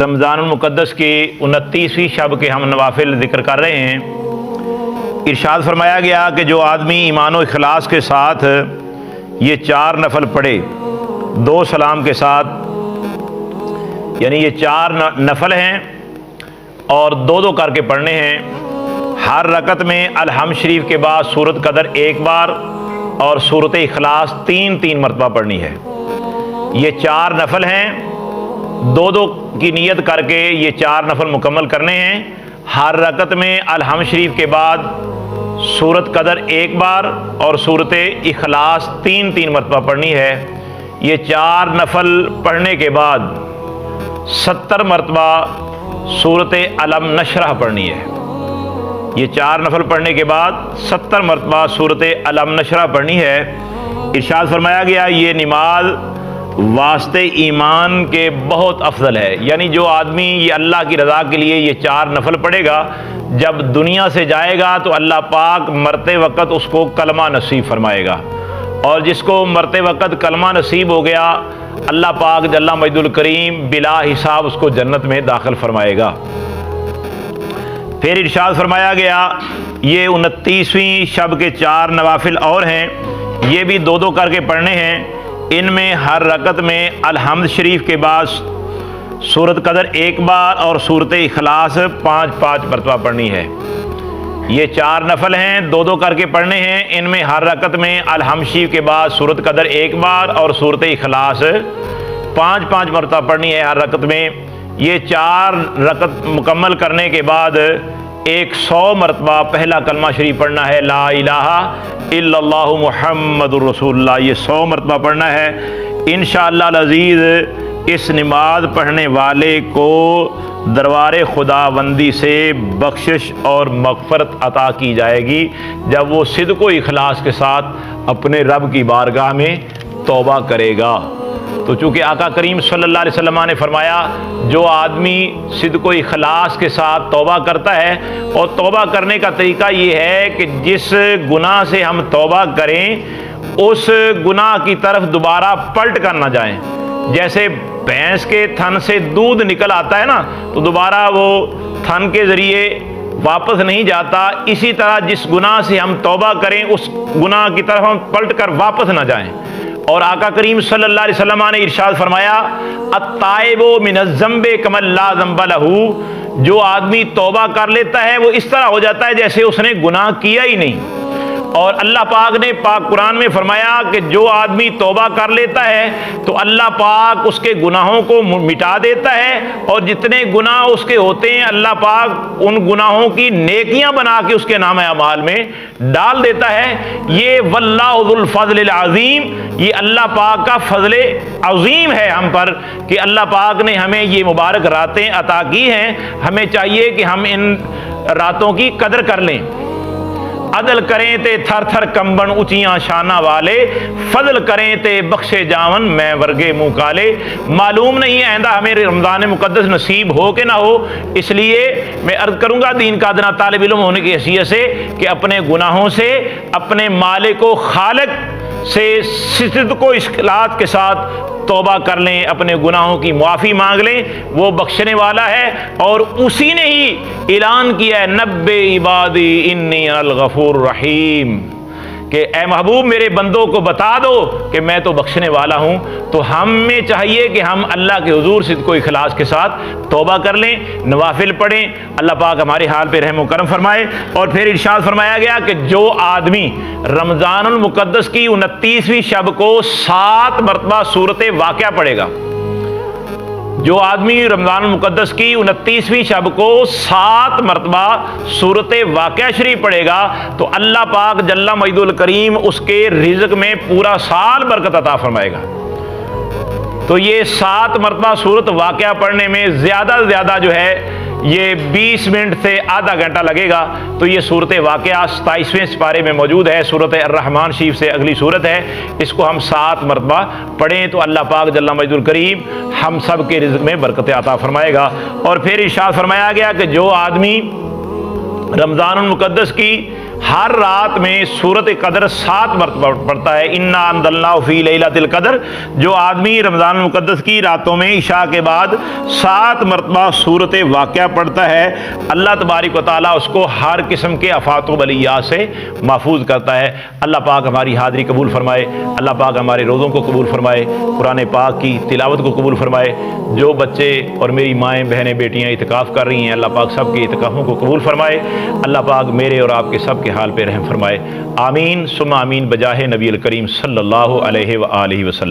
رمضان المقدس کی 29ویں شب کے ہم نوافل ذکر کر رہے ہیں۔ ارشاد فرمایا گیا کہ جو آدمی ایمان و اخلاص کے ساتھ یہ 4 نفل پڑھے 2 سلام کے ساتھ، یعنی یہ 4 نفل ہیں اور 2 کر کے پڑھنے ہیں۔ ہر رکعت میں الحمد شریف کے بعد سورۃ قدر 1 بار اور سورۃ اخلاص 3 مرتبہ پڑھنی ہے۔ یہ 4 نفل ہیں، 2 کی نیت کر کے یہ 4 نفل مکمل کرنے ہیں۔ ہر رکعت میں الحمد شریف کے بعد سورۃ قدر 1 بار اور سورۃ اخلاص 3 مرتبہ پڑھنی ہے۔ یہ 4 نفل پڑھنے کے بعد 70 مرتبہ سورۃ علم نشرح پڑھنی ہے۔ یہ 4 نفل پڑھنے کے بعد 70 مرتبہ سورۃ علم نشرح پڑھنی ہے۔ ارشاد فرمایا گیا یہ نماز واسطے ایمان کے بہت افضل ہے، یعنی جو آدمی یہ اللہ کی رضا کے لیے یہ 4 نفل پڑھے گا، جب دنیا سے جائے گا تو اللہ پاک مرتے وقت اس کو کلمہ نصیب فرمائے گا، اور جس کو مرتے وقت کلمہ نصیب ہو گیا اللہ پاک جل مجد الکریم بلا حساب اس کو جنت میں داخل فرمائے گا۔ پھر ارشاد فرمایا گیا یہ 29ویں شب کے 4 نوافل اور ہیں، یہ بھی 2 کر کے پڑھنے ہیں۔ ان میں ہر رکعت میں الحمد شریف کے بعد سورۃ قدر 1 بار اور سورۃ اخلاص 5 مرتبہ پڑھنی ہے۔ یہ 4 نفل ہیں، 2 کر کے پڑھنے ہیں۔ ان میں ہر رکعت میں الحمد شریف کے بعد سورۃ قدر 1 بار اور سورۃ اخلاص 5 مرتبہ پڑھنی ہے ہر رکعت میں۔ یہ 4 رکعت مکمل کرنے کے بعد 100 مرتبہ پہلا کلمہ شریف پڑھنا ہے، لا الہ الا اللہ محمد الرسول اللہ، یہ 100 مرتبہ پڑھنا ہے۔ انشاءاللہ العزیز اس نماز پڑھنے والے کو دربار خداوندی سے بخشش اور مغفرت عطا کی جائے گی جب وہ صدق و اخلاص کے ساتھ اپنے رب کی بارگاہ میں توبہ کرے گا۔ تو چونکہ آقا کریم صلی اللہ علیہ وسلم نے فرمایا جو آدمی صدق و اخلاص کے ساتھ توبہ کرتا ہے، اور توبہ کرنے کا طریقہ یہ ہے کہ جس گناہ سے ہم توبہ کریں اس گناہ کی طرف دوبارہ پلٹ کر نہ جائیں۔ جیسے بھینس کے تھن سے دودھ نکل آتا ہے نا، تو دوبارہ وہ تھن کے ذریعے واپس نہیں جاتا، اسی طرح جس گناہ سے ہم توبہ کریں اس گناہ کی طرف ہم پلٹ کر واپس نہ جائیں۔ اور آقا کریم صلی اللہ علیہ وسلم نے ارشاد فرمایا التائب من الذنب کمن لا ذنب لہ، جو آدمی توبہ کر لیتا ہے وہ اس طرح ہو جاتا ہے جیسے اس نے گناہ کیا ہی نہیں۔ اور اللہ پاک نے پاک قرآن میں فرمایا کہ جو آدمی توبہ کر لیتا ہے تو اللہ پاک اس کے گناہوں کو مٹا دیتا ہے، اور جتنے گناہ اس کے ہوتے ہیں اللہ پاک ان گناہوں کی نیکیاں بنا کے اس کے نام اعمال میں ڈال دیتا ہے۔ یہ واللہ ذو الفضل العظیم، یہ اللہ پاک کا فضل عظیم ہے ہم پر کہ اللہ پاک نے ہمیں یہ مبارک راتیں عطا کی ہیں۔ ہمیں چاہیے کہ ہم ان راتوں کی قدر کر لیں۔ عدل کریں تے تھر تھر کمبن اونچیاں شانہ والے، فضل کریں تے بخشے جاون میں ورگے منہ کالے۔ معلوم نہیں آئندہ ہمیں رمضان مقدس نصیب ہو کہ نہ ہو، اس لیے میں عرض کروں گا دین کا ادنا طالب علم ہونے کی حیثیت سے کہ اپنے گناہوں سے اپنے مالک و خالق سے صدق و اخلاص کے ساتھ توبہ کر لیں، اپنے گناہوں کی معافی مانگ لیں، وہ بخشنے والا ہے۔ اور اسی نے ہی اعلان کیا ہے نبّئ عبادی انی الغفور الرحیم، کہ اے محبوب میرے بندوں کو بتا دو کہ میں تو بخشنے والا ہوں۔ تو ہمیں چاہیے کہ ہم اللہ کے حضور صدق و اخلاص کے ساتھ توبہ کر لیں، نوافل پڑھیں، اللہ پاک ہمارے حال پہ رحم و کرم فرمائے۔ اور پھر ارشاد فرمایا گیا کہ جو آدمی رمضان المقدس کی 29ویں شب کو 7 مرتبہ سورۃ واقعہ پڑھے گا، جو آدمی رمضان المقدس کی 29ویں شب کو 7 مرتبہ سورۃ واقعہ شریف پڑھے گا تو اللہ پاک جل مجد الکریم اس کے رزق میں پورا سال برکت عطا فرمائے گا۔ تو یہ 7 مرتبہ سورۃ واقعہ پڑھنے میں زیادہ سے زیادہ جو ہے یہ 20 منٹ سے آدھا گھنٹہ لگے گا۔ تو یہ سورۃ واقعہ 27ویں سپارے میں موجود ہے، سورۃ الرحمن شریف سے اگلی سورت ہے، اس کو ہم 7 مرتبہ پڑھیں تو اللہ پاک جل مجد الکریم ہم سب کے رزق میں برکت عطا فرمائے گا۔ اور پھر ارشاد فرمایا گیا کہ جو آدمی رمضان المقدس کی ہر رات میں سورۃ قدر 7 مرتبہ پڑھتا ہے، انا انزلناہ فی لیلۃ القدر، جو آدمی رمضان المقدس کی راتوں میں عشاء کے بعد 7 مرتبہ سورۃ واقعہ پڑھتا ہے، اللہ تبارک و تعالیٰ اس کو ہر قسم کے آفات و بلیات سے محفوظ کرتا ہے۔ اللہ پاک ہماری حاضری قبول فرمائے، اللہ پاک ہمارے روزوں کو قبول فرمائے، قرآن پاک کی تلاوت کو قبول فرمائے۔ جو بچے اور میری مائیں بہنیں بیٹیاں اعتکاف کر رہی ہیں، اللہ پاک سب کے اعتکافوں کو قبول فرمائے، اللہ پاک میرے اور آپ کے سب کے حال پہ رحم فرمائے، آمین ثم آمین بجاہ نبی الکریم صلی اللہ علیہ وآلہ وسلم۔